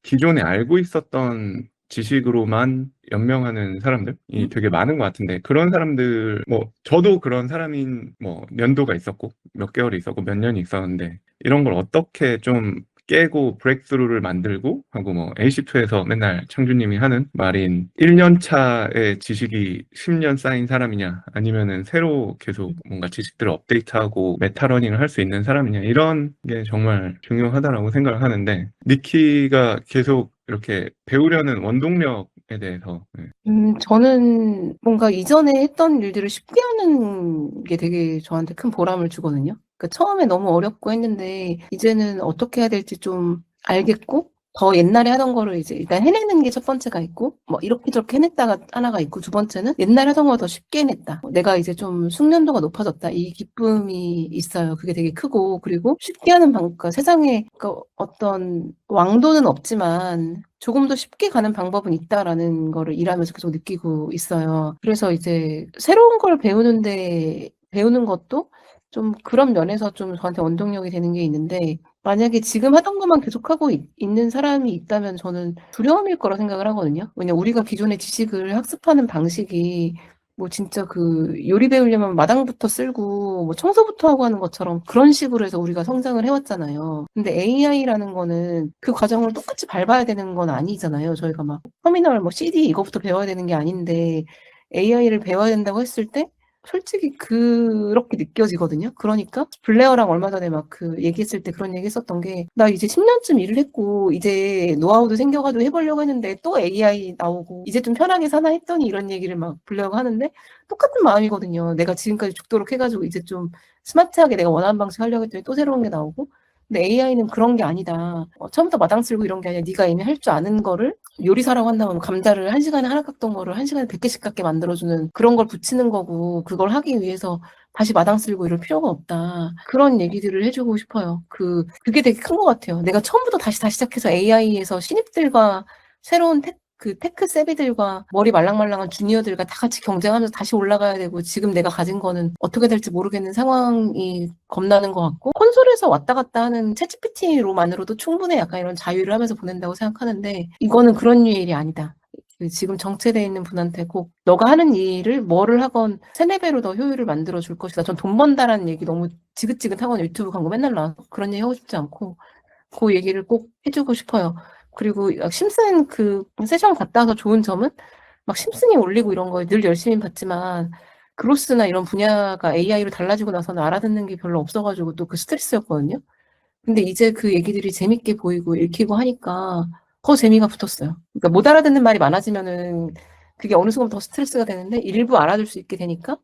기존에 알고 있었던 지식으로만 연명하는 사람들이 되게 많은 것 같은데, 그런 사람들, 뭐, 저도 그런 사람인, 뭐, 년도가 있었고, 몇 개월이 있었고, 몇 년이 있었는데, 이런 걸 어떻게 좀 깨고 브레이크스루를 만들고 하고, 뭐 AC2에서 맨날 창주님이 하는 말인 1년 차의 지식이 10년 쌓인 사람이냐, 아니면은 새로 계속 뭔가 지식들을 업데이트하고 메타러닝을 할 수 있는 사람이냐, 이런 게 정말 중요하다라고 생각을 하는데, 니키가 계속 이렇게 배우려는 원동력에 대해서. 저는 뭔가 이전에 했던 일들을 쉽게 하는 게 되게 저한테 큰 보람을 주거든요. 그러니까 처음에 너무 어렵고 했는데 이제는 어떻게 해야 될지 좀 알겠고 더 옛날에 하던 거를 이제 일단 해내는 게 첫 번째가 있고 뭐 이렇게 저렇게 해냈다가 하나가 있고 두 번째는 옛날에 하던 거 더 쉽게 해냈다. 내가 이제 좀 숙련도가 높아졌다. 이 기쁨이 있어요. 그게 되게 크고 그리고 쉽게 하는 방법, 그러니까 세상에 그러니까 어떤 왕도는 없지만 조금 더 쉽게 가는 방법은 있다라는 거를 일하면서 계속 느끼고 있어요. 그래서 이제 새로운 걸 배우는 것도 좀 그런 면에서 좀 저한테 원동력이 되는 게 있는데 만약에 지금 하던 것만 계속하고 있는 사람이 있다면 저는 두려움일 거라 생각을 하거든요. 왜냐면 우리가 기존의 지식을 학습하는 방식이 뭐 진짜 그 요리 배우려면 마당부터 쓸고 뭐 청소부터 하고 하는 것처럼 그런 식으로 해서 우리가 성장을 해왔잖아요. 근데 AI라는 거는 그 과정을 똑같이 밟아야 되는 건 아니잖아요. 저희가 막 터미널 뭐 CD 이거부터 배워야 되는 게 아닌데 AI를 배워야 된다고 했을 때 솔직히 그렇게 느껴지거든요. 그러니까 블레어랑 얼마 전에 막 그 얘기했을 때 그런 얘기 했었던 게 나 이제 10년쯤 일을 했고 이제 노하우도 생겨가지고 해보려고 했는데 또 AI 나오고 이제 좀 편하게 사나 했더니 이런 얘기를 막 블레어가 하는데 똑같은 마음이거든요. 내가 지금까지 죽도록 해가지고 이제 좀 스마트하게 내가 원하는 방식 하려고 했더니 또 새로운 게 나오고 근데 AI는 그런 게 아니다. 처음부터 마당 쓸고 이런 게 아니라 네가 이미 할 줄 아는 거를 요리사라고 한다면 감자를 1시간에 하나 깎던 거를 1시간에 100개씩 깎게 만들어주는 그런 걸 붙이는 거고 그걸 하기 위해서 다시 마당 쓸고 이럴 필요가 없다. 그런 얘기들을 해주고 싶어요. 그게 되게 큰 것 같아요. 내가 처음부터 다시 시작해서 AI에서 신입들과 새로운 테크 세비들과 머리 말랑말랑한 주니어들과 다 같이 경쟁하면서 다시 올라가야 되고 지금 내가 가진 거는 어떻게 될지 모르겠는 상황이 겁나는 것 같고 콘솔에서 왔다 갔다 하는 챗GPT로만으로도 충분히 약간 이런 자유를 하면서 보낸다고 생각하는데 이거는 그런 일이 아니다. 지금 정체되어 있는 분한테 꼭 너가 하는 일을 뭐를 하건 3~4배로 더 효율을 만들어 줄 것이다. 전 돈 번다라는 얘기 너무 지긋지긋하거든요. 유튜브 광고 맨날 나와서 그런 얘기 하고 싶지 않고 그 얘기를 꼭 해주고 싶어요. 그리고 심슨 그 세션 갔다 와서 좋은 점은 막 심슨이 올리고 이런 거 늘 열심히 봤지만 그로스나 이런 분야가 AI로 달라지고 나서는 알아듣는 게 별로 없어가지고 또 그 스트레스였거든요. 근데 이제 그 얘기들이 재밌게 보이고 읽히고 하니까 더 재미가 붙었어요. 그러니까 못 알아듣는 말이 많아지면은 그게 어느 순간 더 스트레스가 되는데 일부 알아들 수 있게 되니까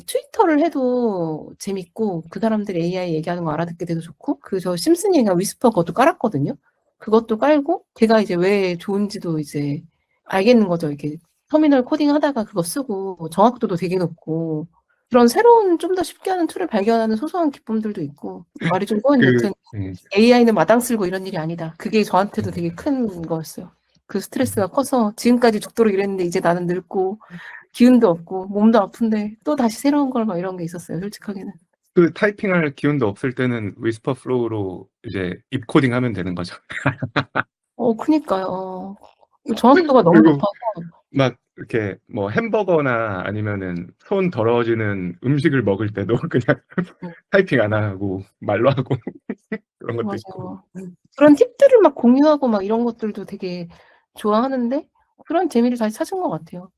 트위터를 해도 재밌고 그 사람들이 AI 얘기하는 거 알아듣게 돼도 좋고 그 저 심슨이 그냥 위스퍼 그것도 깔았거든요. 그것도 깔고 걔가 이제 왜 좋은지도 이제 알겠는 거죠. 이게 터미널 코딩하다가 그거 쓰고 정확도도 되게 높고 그런 새로운 좀 더 쉽게 하는 툴을 발견하는 소소한 기쁨들도 있고 말이 좀 꼬이는 그, 여튼 AI는 마당 쓸고 이런 일이 아니다. 그게 저한테도 되게 큰 거였어요. 그 스트레스가 커서 지금까지 죽도록 일했는데 이제 나는 늙고 기운도 없고 몸도 아픈데 또 다시 새로운 걸 막 이런 게 있었어요. 솔직하게는. 그 타이핑할 기운도 없을 때는 위스퍼 플로우로 이제 입 코딩 하면 되는 거죠. 그니까요. 정확도가 너무 그리고 높아서 막 이렇게 뭐 햄버거나 아니면은 손 더러워지는 음식을 먹을 때도 그냥 음, 타이핑 안 하고 말로 하고 그런 것도 있고. 맞아요. 그런 팁들을 막 공유하고 막 이런 것들도 되게 좋아하는데 그런 재미를 다시 찾은 것 같아요.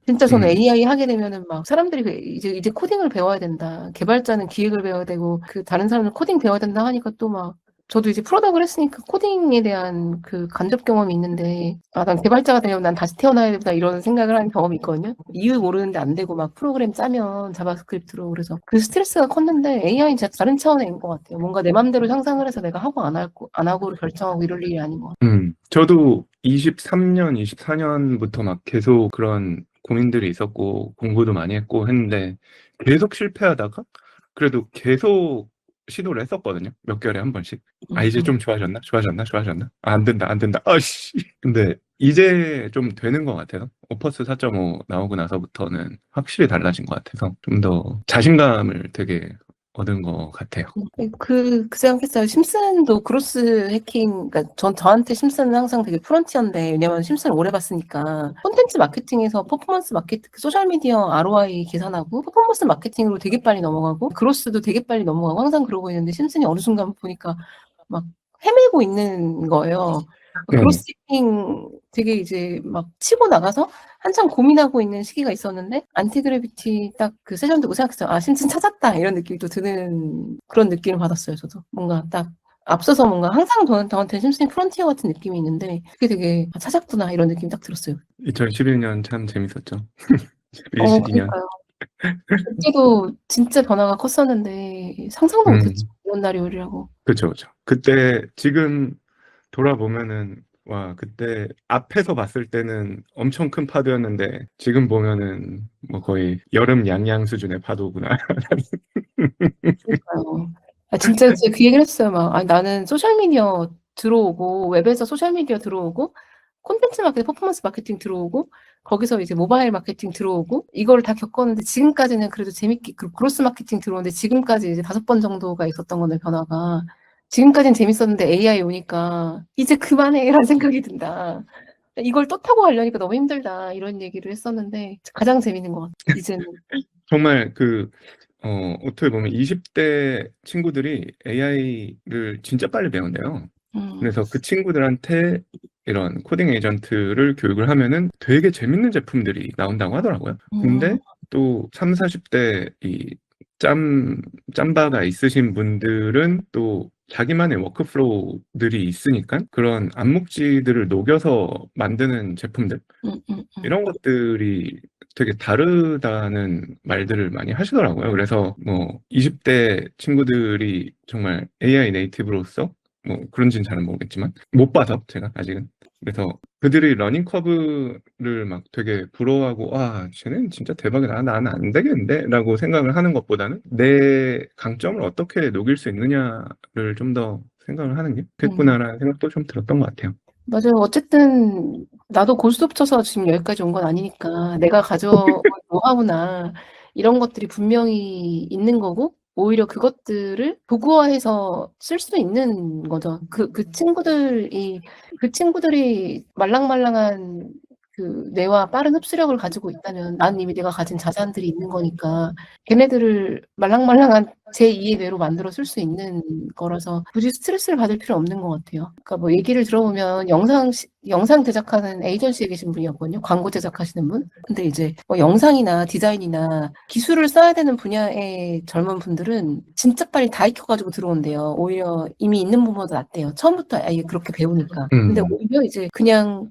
진짜 저는 음, AI 하게 되면은 막 사람들이 이제 코딩을 배워야 된다. 개발자는 기획을 배워야 되고 다른 사람은 코딩 배워야 된다 하니까 또 막 저도 이제 프로덕을 했으니까 코딩에 대한 그 간접 경험이 있는데 난 개발자가 되려면 난 다시 태어나야 되구나 이런 생각을 한 경험이 있거든요. 이유 모르는데 안 되고 막 프로그램 짜면 자바스크립트로 그래서 그 스트레스가 컸는데 AI는 진짜 다른 차원인 것 같아요. 뭔가 내 맘대로 상상을 해서 내가 하고 안 하고를 결정하고 이럴 일이 아닌 것 같아요. 저도 23년, 24년부터 막 계속 그런 고민들이 있었고 공부도 많이 했고 했는데 계속 실패하다가 그래도 계속 시도를 했었거든요. 몇 개월에 한 번씩. 이제 좀 좋아졌나? 좋아졌나? 좋아졌나? 안 된다, 안 된다. 아씨. 근데 이제 좀 되는 것 같아요. 오퍼스 4.5 나오고 나서부터는 확실히 달라진 것 같아서 좀 더 자신감을 되게 얻은 것 같아요. 그 생각했어요. 심슨도 그로스 해킹, 그러니까 저한테 심슨은 항상 되게 프론티어인데, 왜냐면 심슨을 오래 봤으니까, 콘텐츠 마케팅에서 퍼포먼스 마케팅, 소셜미디어 ROI 계산하고, 퍼포먼스 마케팅으로 되게 빨리 넘어가고, 그로스도 되게 빨리 넘어가고, 항상 그러고 있는데, 심슨이 어느 순간 보니까 막 헤매고 있는 거예요. 네. 그로스 해킹 되게 이제 막 치고 나가서 한참 고민하고 있는 시기가 있었는데 안티그래비티 딱 그 세션 듣고 생각했어요. 심슨 찾았다 이런 느낌이 또 드는 그런 느낌을 받았어요. 저도 뭔가 딱 앞서서 뭔가 항상 저한테 심슨이 프론티어 같은 느낌이 있는데 그게 되게 찾았구나 이런 느낌이 딱 들었어요. 2011년 참 재밌었죠. 11, 12년. 그러니까요. 그때도 진짜 변화가 컸었는데 상상도 못했죠. 이런 날이 오리라고. 그쵸, 그쵸. 그때 지금 돌아보면은 와, 그때 앞에서 봤을 때는 엄청 큰 파도였는데 지금 보면은 뭐 거의 여름 양양 수준의 파도구나. 그러니까요. 진짜 그 얘기를 했어요. 막, 나는 소셜미디어 들어오고, 웹에서 소셜미디어 들어오고, 콘텐츠 마케팅, 퍼포먼스 마케팅 들어오고, 거기서 이제 모바일 마케팅 들어오고, 이걸 다 겪었는데, 지금까지는 그래도 재밌게, 그로스 마케팅 들어오는데, 지금까지 이제 5번 정도가 있었던 건데, 변화가. 지금까지는 재밌었는데 AI 오니까, 이제 그만해, 라는 생각이 든다. 이걸 또 타고 가려니까 너무 힘들다. 이런 얘기를 했었는데, 가장 재밌는 것 같아요. 이제는. 정말 어떻게 보면 20대 친구들이 AI를 진짜 빨리 배운대요. 음, 그래서 그 친구들한테 이런 코딩 에이전트를 교육을 하면은 되게 재밌는 제품들이 나온다고 하더라고요. 음, 근데 또 3, 40대 이 짬바가 있으신 분들은 또 자기만의 워크플로우들이 있으니까 그런 암묵지들을 녹여서 만드는 제품들 음, 음, 음. 이런 것들이 되게 다르다는 말들을 많이 하시더라고요. 그래서 뭐 20대 친구들이 정말 AI 네이티브로서 뭐 그런지는 잘은 모르겠지만 못 봐서 제가 아직은 그래서 그들이 러닝 커브를 막 되게 부러워하고 쟤는 진짜 대박이다 나는 안 되겠는데 라고 생각을 하는 것보다는 내 강점을 어떻게 녹일 수 있느냐를 좀 더 생각을 하는 게 음. 좋겠구나라는 생각도 좀 들었던 것 같아요. 맞아요. 어쨌든 나도 고스톱 쳐서 지금 여기까지 온 건 아니니까 내가 가져온 노하우나 이런 것들이 분명히 있는 거고 오히려 그것들을 도구화해서 쓸 수 있는 거죠. 그 친구들이 말랑말랑한 그 뇌와 빠른 흡수력을 가지고 있다면 나는 이미 내가 가진 자산들이 있는 거니까 걔네들을 말랑말랑한 제2의 뇌로 만들어 쓸 수 있는 거라서 굳이 스트레스를 받을 필요 없는 것 같아요. 그러니까 뭐 얘기를 들어보면 영상 제작하는 에이전시에 계신 분이었거든요. 광고 제작하시는 분. 근데 이제 뭐 영상이나 디자인이나 기술을 써야 되는 분야의 젊은 분들은 진짜 빨리 다 익혀가지고 들어온대요. 오히려 이미 있는 분보다 낫대요. 처음부터 아예 그렇게 배우니까. 근데 음, 오히려 이제 그냥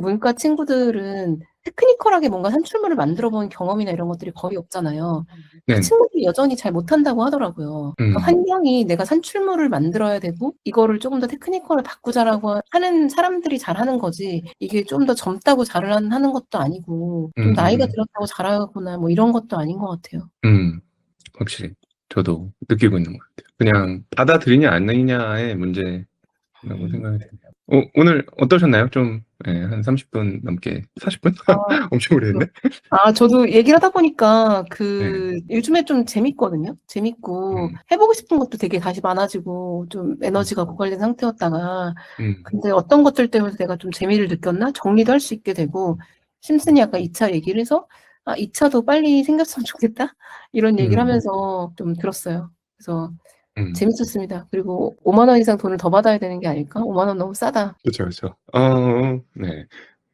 문과 친구들은 테크니컬하게 뭔가 산출물을 만들어 본 경험이나 이런 것들이 거의 없잖아요. 그 네. 친구들이 여전히 잘 못한다고 하더라고요. 그러니까 환경이 내가 산출물을 만들어야 되고 이거를 조금 더 테크니컬을 바꾸자라고 하는 사람들이 잘하는 거지 이게 좀 더 젊다고 잘을 하는 것도 아니고 좀 나이가 음, 들었다고 잘하거나 뭐 이런 것도 아닌 것 같아요. 확실히. 저도 느끼고 있는 것 같아요. 그냥 받아들이냐 안 느냐의 문제라고 생각이 되네요. 오늘 어떠셨나요? 좀, 네, 한 30분 넘게, 40분? 아, 엄청 오래 했네? 저도 얘기를 하다 보니까 네. 요즘에 좀 재밌거든요. 재밌고 음, 해보고 싶은 것도 되게 다시 많아지고 좀 음, 에너지가 고갈된 상태였다가 음, 근데 어떤 것들 때문에 내가 좀 재미를 느꼈나? 정리도 할 수 있게 되고 심슨이 아까 2차 얘기를 해서 2차도 빨리 생겼으면 좋겠다? 이런 얘기를 음, 하면서 좀 들었어요. 그래서 음. 재밌었습니다. 그리고 5만 원 이상 돈을 더 받아야 되는 게 아닐까? 5만 원 너무 싸다. 그쵸, 그쵸. 네.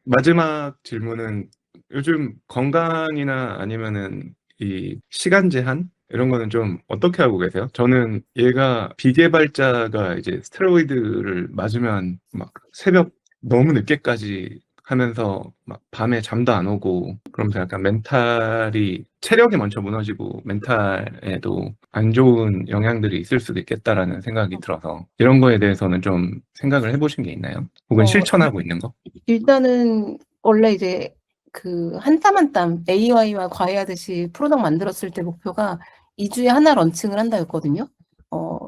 마지막 질문은 요즘 건강이나 아니면은 이 시간 제한? 이런 거는 좀 어떻게 하고 계세요? 저는 얘가 비개발자가 이제 스테로이드를 맞으면 막 새벽 너무 늦게까지 하면서 막 밤에 잠도 안 오고 그러면서 약간 멘탈이 체력이 먼저 무너지고 멘탈에도 안 좋은 영향들이 있을 수도 있겠다라는 생각이 들어서 이런 거에 대해서는 좀 생각을 해보신 게 있나요? 혹은 어, 실천하고 있는 거? 일단은 원래 이제 그 한 땀 한 땀 AI와 과외하듯이 프로덕트 만들었을 때 목표가 2주에 하나 런칭을 한다였거든요. 어,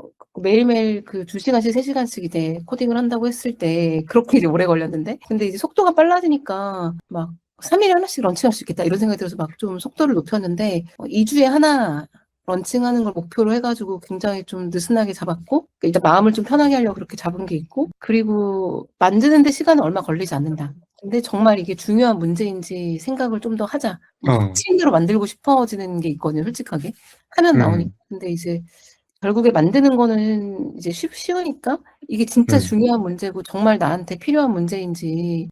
매일매일 그 2시간씩 3시간씩 이제 코딩을 한다고 했을 때 그렇게 이제 오래 걸렸는데 근데 이제 속도가 빨라지니까 막 3일에 하나씩 런칭할 수 있겠다 이런 생각이 들어서 막 좀 속도를 높였는데 2주에 하나 런칭하는 걸 목표로 해가지고 굉장히 좀 느슨하게 잡았고 일단 마음을 좀 편하게 하려고 그렇게 잡은 게 있고 그리고 만드는데 시간은 얼마 걸리지 않는다. 근데 정말 이게 중요한 문제인지 생각을 좀 더 하자. 뭐 어, 미친 대로 만들고 싶어지는 게 있거든요, 솔직하게. 하면 나오니까. 음, 근데 이제 결국에 만드는 거는 이제 쉬우니까 이게 진짜 음, 중요한 문제고 정말 나한테 필요한 문제인지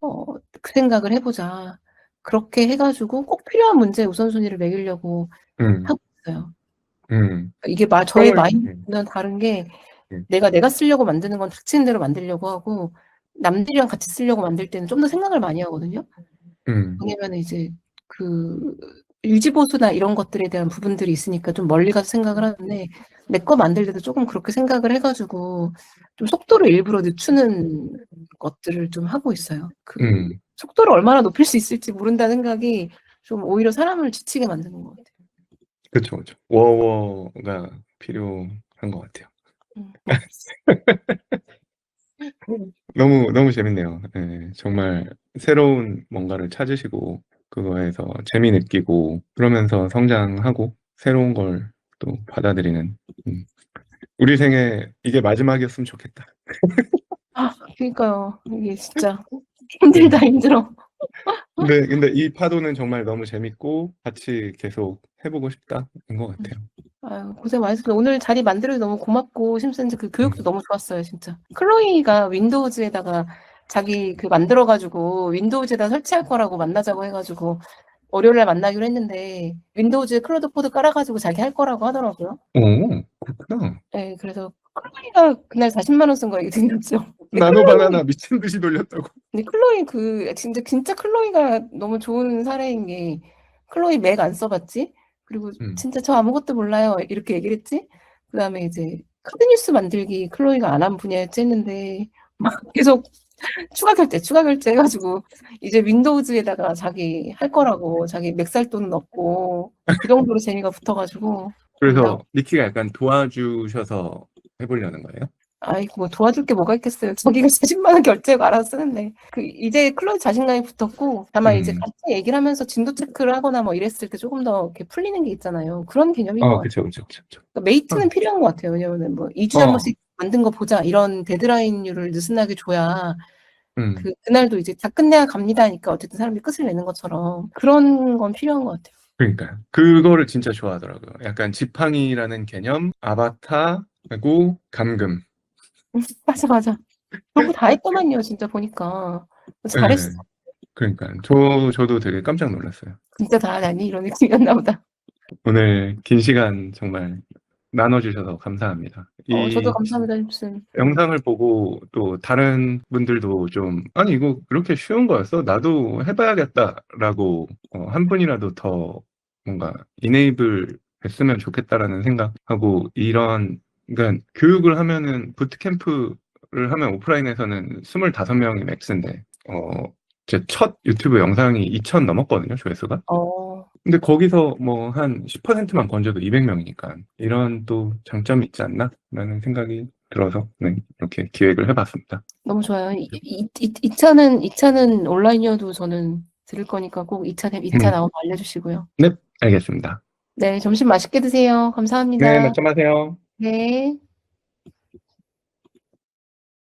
그 생각을 해보자. 그렇게 해가지고 꼭 필요한 문제에 우선순위를 매기려고 음, 하고 있어요. 음. 이게 저의 그러면, 마인드는 다른 게 음, 내가 쓰려고 만드는 건 닥치는 대로 만들려고 하고 남들이랑 같이 쓰려고 만들 때는 좀 더 생각을 많이 하거든요. 음, 왜냐면 이제 그 유지보수나 이런 것들에 대한 부분들이 있으니까 좀 멀리 가서 생각을 하는데 내 거 만들 때도 조금 그렇게 생각을 해가지고 좀 속도를 일부러 늦추는 것들을 좀 하고 있어요. 음. 속도를 얼마나 높일 수 있을지 모른다는 생각이 좀 오히려 사람을 지치게 만드는 것 같아요. 그쵸, 그쵸. 워워가 필요한 것 같아요. 음. 너무, 너무 재밌네요. 예, 정말 새로운 뭔가를 찾으시고, 그거에서 재미 느끼고, 그러면서 성장하고, 새로운 걸 또 받아들이는, 음. 우리 생에 이게 마지막이었으면 좋겠다. 그러니까요. 이게 진짜 네. 힘들다 힘들어. 근데 이 파도는 정말 너무 재밌고, 같이 계속 해보고 싶다인 것 같아요. 아유, 고생 많으셨어요. 오늘 자리 만들어서 너무 고맙고, 심슨지 그 교육도 음. 너무 좋았어요, 진짜. 클로이가 윈도우즈에다가 자기 그 만들어가지고 윈도우즈에다 설치할 거라고 만나자고 해가지고 월요일 날 만나기로 했는데 윈도우즈 클로드 코드 깔아가지고 자기 할 거라고 하더라고요. 오, 그렇구나. 네, 그래서 클로이가 그날 40만 원 쓴 거 얘기 들렸죠. 근데 나노 바나나 클로이, 미친 듯이 돌렸다고. 근데 클로이 진짜 클로이가 너무 좋은 사례인 게 클로이 맥 안 써봤지? 그리고 음. 진짜 저 아무것도 몰라요. 이렇게 얘기를 했지? 그다음에 이제 카드뉴스 만들기 클로이가 안 한 분야였지 했는데 막 계속 추가 결제 해가지고 이제 윈도우즈에다가 자기 할 거라고 자기 맥 살 돈은 없고 그 정도로 재미가 붙어가지고 나 그래서 니키가 약간 도와주셔서 해보려는 거예요? 아이 뭐 도와줄 게 뭐가 있겠어요. 저기가 40만 원 결제고 알아서 쓰는데 그 이제 클로이 자신감이 붙었고 다만 이제 음. 같이 얘기를 하면서 진도 체크를 하거나 뭐 이랬을 때 조금 더 이렇게 풀리는 게 있잖아요. 그런 개념인 것 같아요. 그쵸, 그쵸, 그쵸, 그쵸. 그러니까 메이트는 필요한 것 같아요. 왜냐면은 뭐 2주에 한 어, 번씩 만든 거 보자 이런 데드라인율을 느슨하게 줘야 그날도 이제 다 끝내야 갑니다 하니까 어쨌든 사람들이 끝을 내는 것처럼 그런 건 필요한 것 같아요. 그러니까요. 그거를 진짜 좋아하더라고요. 약간 지팡이라는 개념, 아바타, 그리고 감금. 맞아, 맞아. 그런 거 다 했더만요, 진짜 보니까. 잘했어. 예, 그러니까. 저도 되게 깜짝 놀랐어요. 진짜 다 하다니? 이런 느낌이었나 보다. 오늘 긴 시간 정말 나눠주셔서 감사합니다. 저도 이 감사합니다, 심슨. 영상을 보고 또 다른 분들도 좀, 아니, 이거 이렇게 쉬운 거였어? 나도 해봐야겠다라고 한 분이라도 더 뭔가 이네이블 됐으면 좋겠다라는 생각하고 그러니까 교육을 하면은 부트캠프를 하면 오프라인에서는 25명이 맥스인데, 제 첫 유튜브 영상이 2,000 넘었거든요, 조회수가. 근데 거기서 뭐 한 10%만 건져도 200명이니까 이런 또 장점이 있지 않나? 라는 생각이 들어서 네, 이렇게 기획을 해봤습니다. 너무 좋아요. 2차는 온라인이어도 저는 들을 거니까 꼭 2차 나오면 알려주시고요. 네, 알겠습니다. 네, 점심 맛있게 드세요. 네, 감사합니다. 맞점하세요. 네.